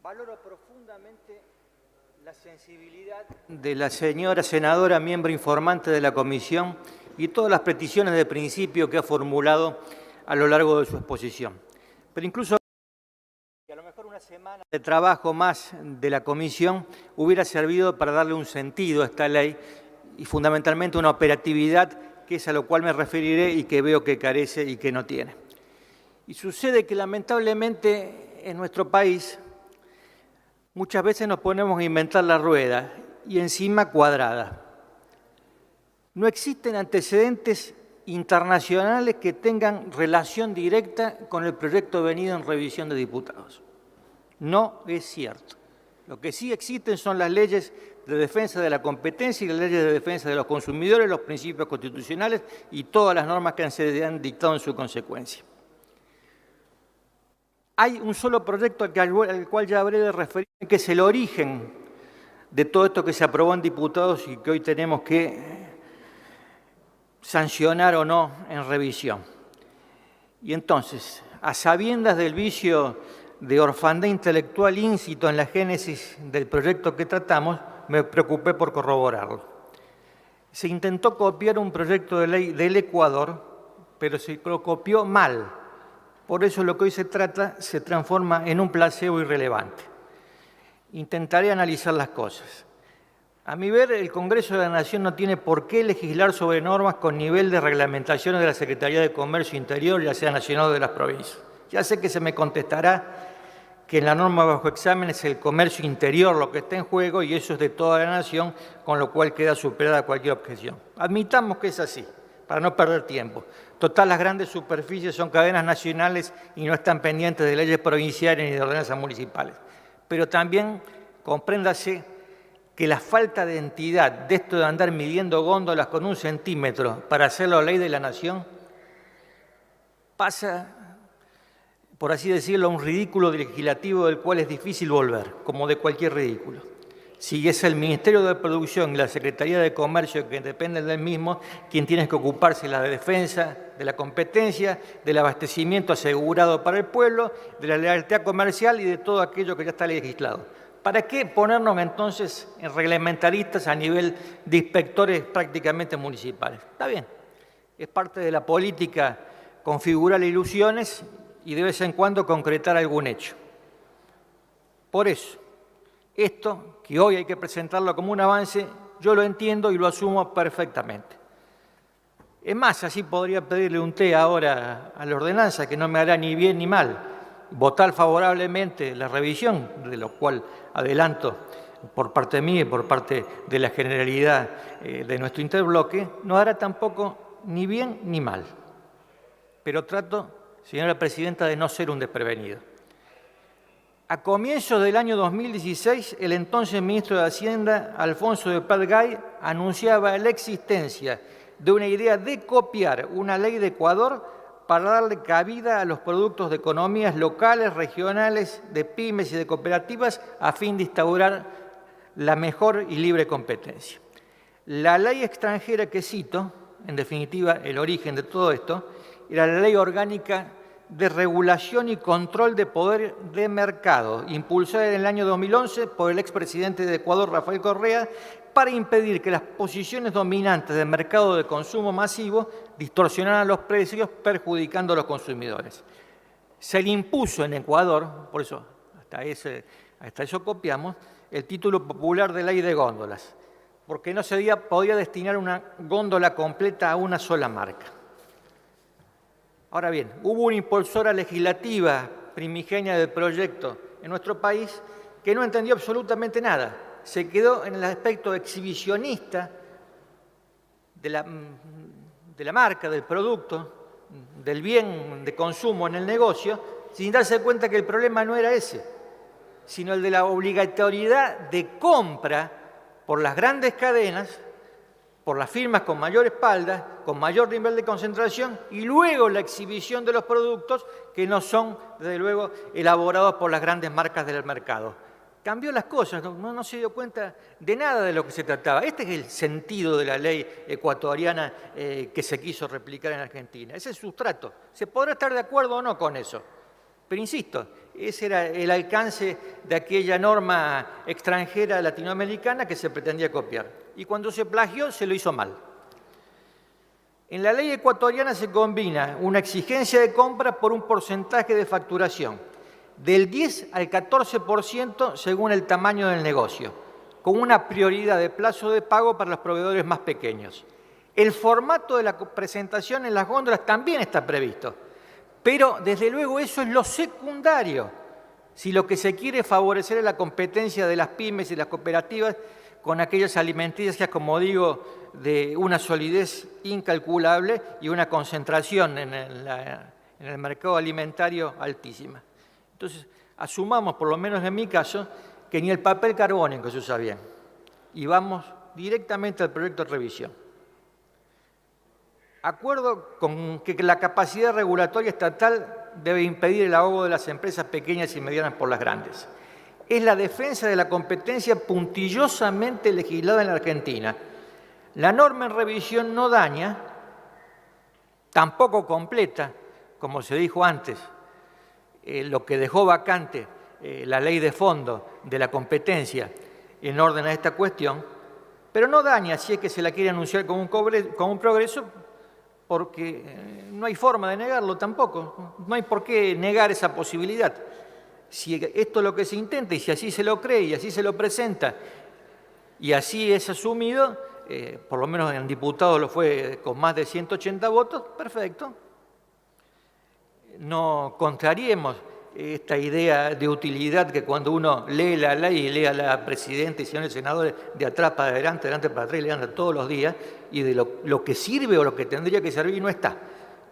Valoro profundamente la sensibilidad de la señora senadora, miembro informante de la comisión, y todas las peticiones de principio que ha formulado a lo largo de su exposición. Pero incluso a lo mejor una semana de trabajo más de la comisión hubiera servido para darle un sentido a esta ley y fundamentalmente una operatividad, que es a lo cual me referiré y que veo que carece y que no tiene. Y sucede que lamentablemente en nuestro país muchas veces nos ponemos a inventar la rueda y encima cuadrada. No existen antecedentes internacionales que tengan relación directa con el proyecto venido en revisión de diputados. No es cierto. Lo que sí existen son las leyes de defensa de la competencia y las leyes de defensa de los consumidores, los principios constitucionales y todas las normas que se han dictado en su consecuencia. Hay un solo proyecto al cual ya habré de referirme, que es el origen de todo esto que se aprobó en diputados y que hoy tenemos que sancionar o no en revisión. Y entonces, a sabiendas del vicio de orfandad intelectual íncito en la génesis del proyecto que tratamos, me preocupé por corroborarlo. Se intentó copiar un proyecto de ley del Ecuador, pero se lo copió mal. Por eso lo que hoy se trata se transforma en un placebo irrelevante. Intentaré analizar las cosas. A mi ver, el Congreso de la Nación no tiene por qué legislar sobre normas con nivel de reglamentaciones de la Secretaría de Comercio Interior, ya sea nacional o de las provincias. Ya sé que se me contestará que en la norma bajo examen es el comercio interior lo que está en juego y eso es de toda la nación, con lo cual queda superada cualquier objeción. Admitamos que es así, para no perder tiempo. Total, las grandes superficies son cadenas nacionales y no están pendientes de leyes provinciales ni de ordenanzas municipales. Pero también compréndase que la falta de entidad de esto de andar midiendo góndolas con 1 centímetro para hacerlo ley de la nación pasa, por así decirlo, a un ridículo legislativo del cual es difícil volver, como de cualquier ridículo. Si es el Ministerio de Producción y la Secretaría de Comercio, que dependen del mismo, quien tiene que ocuparse de la defensa de la competencia, del abastecimiento asegurado para el pueblo, de la lealtad comercial y de todo aquello que ya está legislado. ¿Para qué ponernos entonces en reglamentaristas a nivel de inspectores prácticamente municipales? Está bien, es parte de la política configurar ilusiones y de vez en cuando concretar algún hecho. Por eso, esto, que hoy hay que presentarlo como un avance, yo lo entiendo y lo asumo perfectamente. Es más, así podría pedirle un té ahora a la ordenanza, que no me hará ni bien ni mal, votar favorablemente la revisión, de lo cual adelanto por parte mía y por parte de la generalidad de nuestro interbloque, no hará tampoco ni bien ni mal. Pero trato, señora presidenta, de no ser un desprevenido. A comienzos del año 2016, el entonces ministro de Hacienda, Alfonso de Prat-Gay, anunciaba la existencia de una idea de copiar una ley de Ecuador para darle cabida a los productos de economías locales, regionales, de pymes y de cooperativas a fin de instaurar la mejor y libre competencia. La ley extranjera que cito, en definitiva el origen de todo esto, era la Ley Orgánica de Regulación y Control de Poder de Mercado, impulsada en el año 2011 por el expresidente de Ecuador, Rafael Correa, para impedir que las posiciones dominantes del mercado de consumo masivo distorsionaran los precios, perjudicando a los consumidores. Se le impuso en Ecuador, por eso hasta eso copiamos, el título popular de Ley de Góndolas, porque no se podía destinar una góndola completa a una sola marca. Ahora bien, hubo una impulsora legislativa primigenia del proyecto en nuestro país que no entendió absolutamente nada. Se quedó en el aspecto exhibicionista de la marca, del producto, del bien de consumo en el negocio, sin darse cuenta que el problema no era ese, sino el de la obligatoriedad de compra por las grandes cadenas, por las firmas con mayor espalda, con mayor nivel de concentración, y luego la exhibición de los productos que no son, desde luego, elaborados por las grandes marcas del mercado. Cambió las cosas, no se dio cuenta de nada de lo que se trataba. Este es el sentido de la ley ecuatoriana que se quiso replicar en Argentina. Ese es el sustrato. Se podrá estar de acuerdo o no con eso, Pero insisto, ese era el alcance de aquella norma extranjera latinoamericana que se pretendía copiar. Y cuando se plagió, se lo hizo mal. En la ley ecuatoriana se combina una exigencia de compra por un porcentaje de facturación, del 10 al 14% según el tamaño del negocio, con una prioridad de plazo de pago para los proveedores más pequeños. El formato de la presentación en las góndolas también está previsto, pero desde luego eso es lo secundario. Si lo que se quiere favorecer es la competencia de las pymes y las cooperativas con aquellas alimenticias, como digo, de una solidez incalculable y una concentración en el mercado alimentario altísima. Entonces, asumamos, por lo menos en mi caso, que ni el papel carbónico se usa bien. Y vamos directamente al proyecto de revisión. Acuerdo con que la capacidad regulatoria estatal debe impedir el ahogo de las empresas pequeñas y medianas por las grandes. Es la defensa de la competencia puntillosamente legislada en la Argentina. La norma en revisión no daña, tampoco completa, como se dijo antes, lo que dejó vacante la ley de fondo de la competencia en orden a esta cuestión, pero no daña si es que se la quiere anunciar como un progreso, porque no hay forma de negarlo tampoco, no hay por qué negar esa posibilidad. Si esto es lo que se intenta y si así se lo cree y así se lo presenta y así es asumido, por lo menos en diputados lo fue con más de 180 votos, perfecto. No contrariemos esta idea de utilidad que cuando uno lee la ley y lee a la presidenta y señores senadores de atrás para adelante, adelante para atrás, lean todos los días, y de lo que sirve o lo que tendría que servir no está,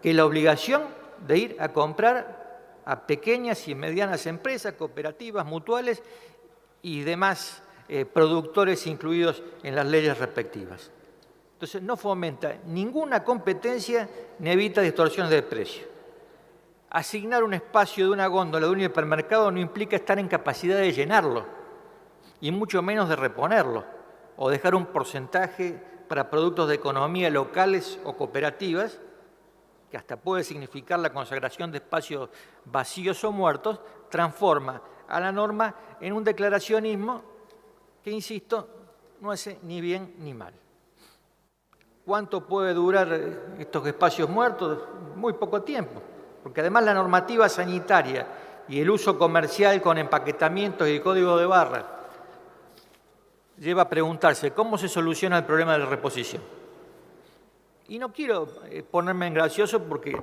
que es la obligación de ir a comprar a pequeñas y medianas empresas, cooperativas, mutuales y demás productores incluidos en las leyes respectivas. Entonces, no fomenta ninguna competencia ni evita distorsiones de precio. Asignar un espacio de una góndola de un hipermercado no implica estar en capacidad de llenarlo, y mucho menos de reponerlo, o dejar un porcentaje para productos de economía locales o cooperativas, que hasta puede significar la consagración de espacios vacíos o muertos, transforma a la norma en un declaracionismo que, insisto, no hace ni bien ni mal. ¿Cuánto puede durar estos espacios muertos? Muy poco tiempo, porque además la normativa sanitaria y el uso comercial con empaquetamientos y código de barra lleva a preguntarse cómo se soluciona el problema de la reposición. Y no quiero ponerme en gracioso porque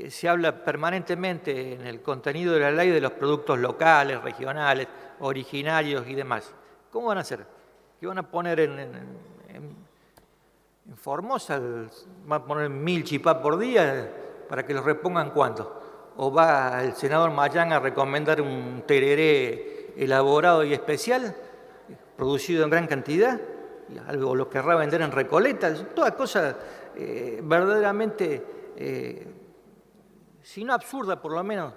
se habla permanentemente en el contenido de la ley de los productos locales, regionales, originarios y demás. ¿Cómo van a hacer? ¿Qué van a poner en Formosa? ¿Van a poner 1000 chipá por día para que los repongan cuánto? ¿O va el senador Mayán a recomendar un tereré elaborado y especial, producido en gran cantidad? Algo lo querrá vender en Recoleta, todas cosas verdaderamente, si no absurda, por lo menos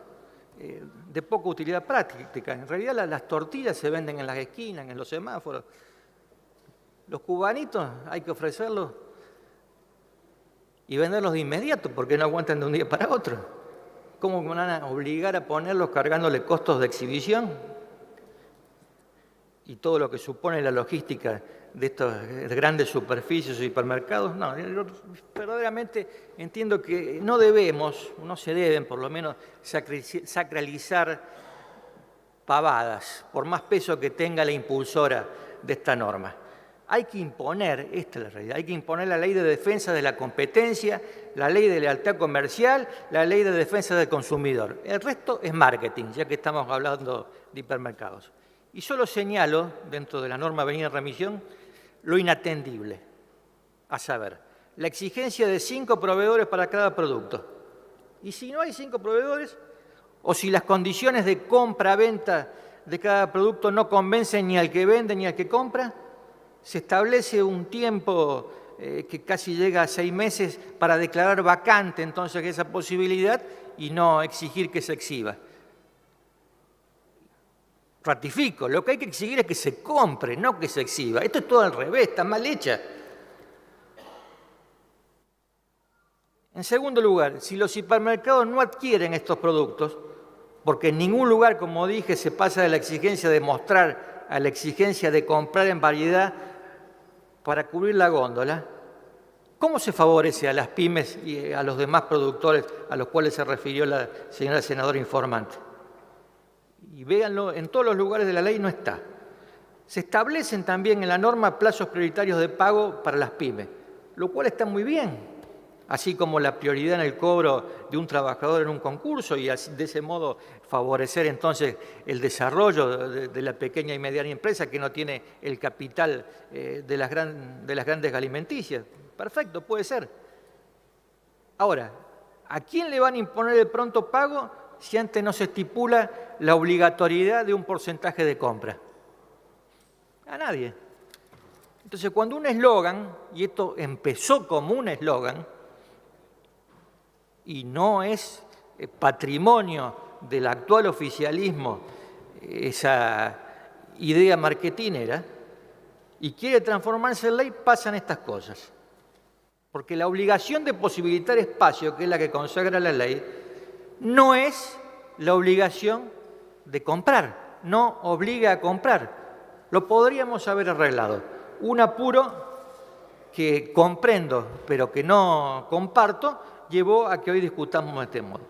de poca utilidad práctica. En realidad las tortillas se venden en las esquinas, en los semáforos. Los cubanitos hay que ofrecerlos y venderlos de inmediato porque no aguantan de un día para otro. ¿Cómo van a obligar a ponerlos cargándole costos de exhibición? Y todo lo que supone la logística de estas grandes superficies o hipermercados. No, yo verdaderamente entiendo que no se deben por lo menos sacralizar pavadas, por más peso que tenga la impulsora de esta norma. Hay que imponer, esta es la realidad, hay que imponer la ley de defensa de la competencia, la ley de lealtad comercial, la ley de defensa del consumidor. El resto es marketing, ya que estamos hablando de hipermercados. Y solo señalo, dentro de la norma venida en remisión, lo inatendible, a saber, la exigencia de 5 proveedores para cada producto. Y si no hay 5 proveedores, o si las condiciones de compra-venta de cada producto no convencen ni al que vende ni al que compra, se establece un tiempo que casi llega a 6 meses para declarar vacante entonces esa posibilidad y no exigir que se exhiba. Ratifico, lo que hay que exigir es que se compre, no que se exhiba. Esto es todo al revés, está mal hecha. En segundo lugar, si los hipermercados no adquieren estos productos, porque en ningún lugar, como dije, se pasa de la exigencia de mostrar a la exigencia de comprar en variedad para cubrir la góndola. ¿Cómo se favorece a las pymes y a los demás productores a los cuales se refirió la señora senadora informante? Y véanlo, en todos los lugares de la ley no está. Se establecen también en la norma plazos prioritarios de pago para las pymes, lo cual está muy bien, así como la prioridad en el cobro de un trabajador en un concurso y así, de ese modo favorecer entonces el desarrollo de la pequeña y mediana empresa que no tiene el capital de las grandes alimenticias. Perfecto, puede ser. Ahora, ¿a quién le van a imponer el pronto pago si antes no se estipula la obligatoriedad de un porcentaje de compra? A nadie. Entonces, cuando un eslogan, y esto empezó como un eslogan, y no es patrimonio del actual oficialismo esa idea marketinera, y quiere transformarse en ley, pasan estas cosas. Porque la obligación de posibilitar espacio, que es la que consagra la ley, no es la obligación de comprar, no obliga a comprar. Lo podríamos haber arreglado. Un apuro que comprendo, pero que no comparto, llevó a que hoy discutamos de este modo.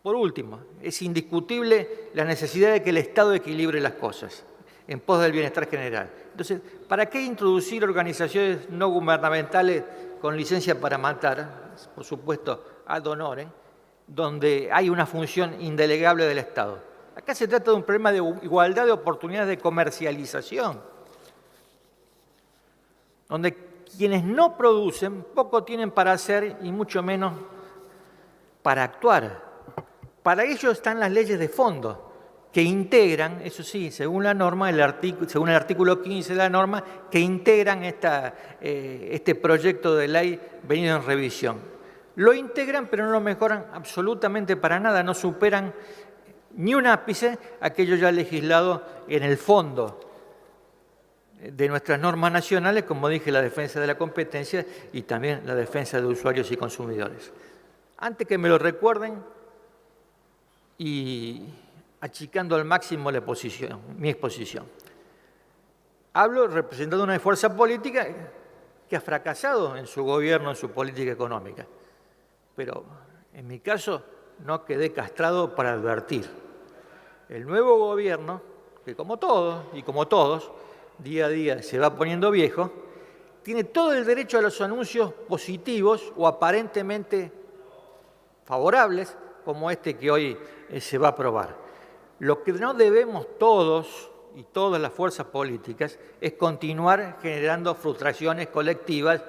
Por último, es indiscutible la necesidad de que el Estado equilibre las cosas en pos del bienestar general. Entonces, ¿para qué introducir organizaciones no gubernamentales con licencia para matar, por supuesto ad honorem, donde hay una función indelegable del Estado? Acá se trata de un problema de igualdad de oportunidades de comercialización, donde quienes no producen poco tienen para hacer y mucho menos para actuar. Para ello están las leyes de fondo, que integran, eso sí, según la norma, según el artículo 15 de la norma, que integran este proyecto de ley venido en revisión. Lo integran, pero no lo mejoran absolutamente para nada, no superan ni un ápice aquello ya legislado en el fondo de nuestras normas nacionales, como dije, la defensa de la competencia y también la defensa de usuarios y consumidores. Antes que me lo recuerden y achicando al máximo mi exposición. Hablo representando una fuerza política que ha fracasado en su gobierno, en su política económica. Pero en mi caso no quedé castrado para advertir. El nuevo gobierno, que como todos y como todos, día a día se va poniendo viejo, tiene todo el derecho a los anuncios positivos o aparentemente favorables, como este que hoy se va a aprobar. Lo que no debemos todos y todas las fuerzas políticas es continuar generando frustraciones colectivas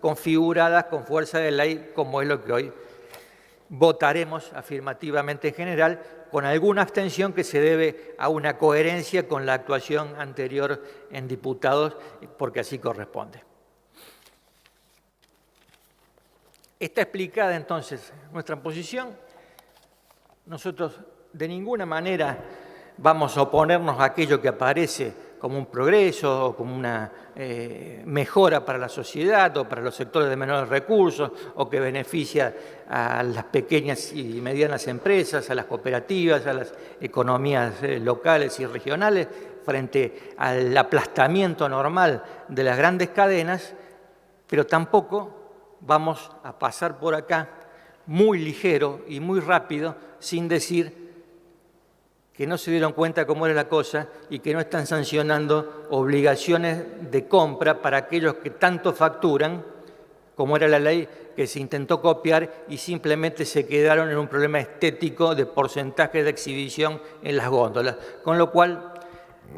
configuradas con fuerza de ley, como es lo que hoy votaremos afirmativamente en general, con alguna abstención que se debe a una coherencia con la actuación anterior en diputados, porque así corresponde. Está explicada entonces nuestra posición. Nosotros de ninguna manera vamos a oponernos a aquello que aparece como un progreso o como una mejora para la sociedad o para los sectores de menores recursos o que beneficia a las pequeñas y medianas empresas, a las cooperativas, a las economías locales y regionales frente al aplastamiento normal de las grandes cadenas, pero tampoco vamos a pasar por acá muy ligero y muy rápido sin decir que no se dieron cuenta cómo era la cosa y que no están sancionando obligaciones de compra para aquellos que tanto facturan, como era la ley que se intentó copiar y simplemente se quedaron en un problema estético de porcentaje de exhibición en las góndolas. Con lo cual,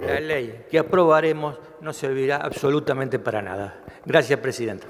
la ley que aprobaremos no servirá absolutamente para nada. Gracias, Presidenta.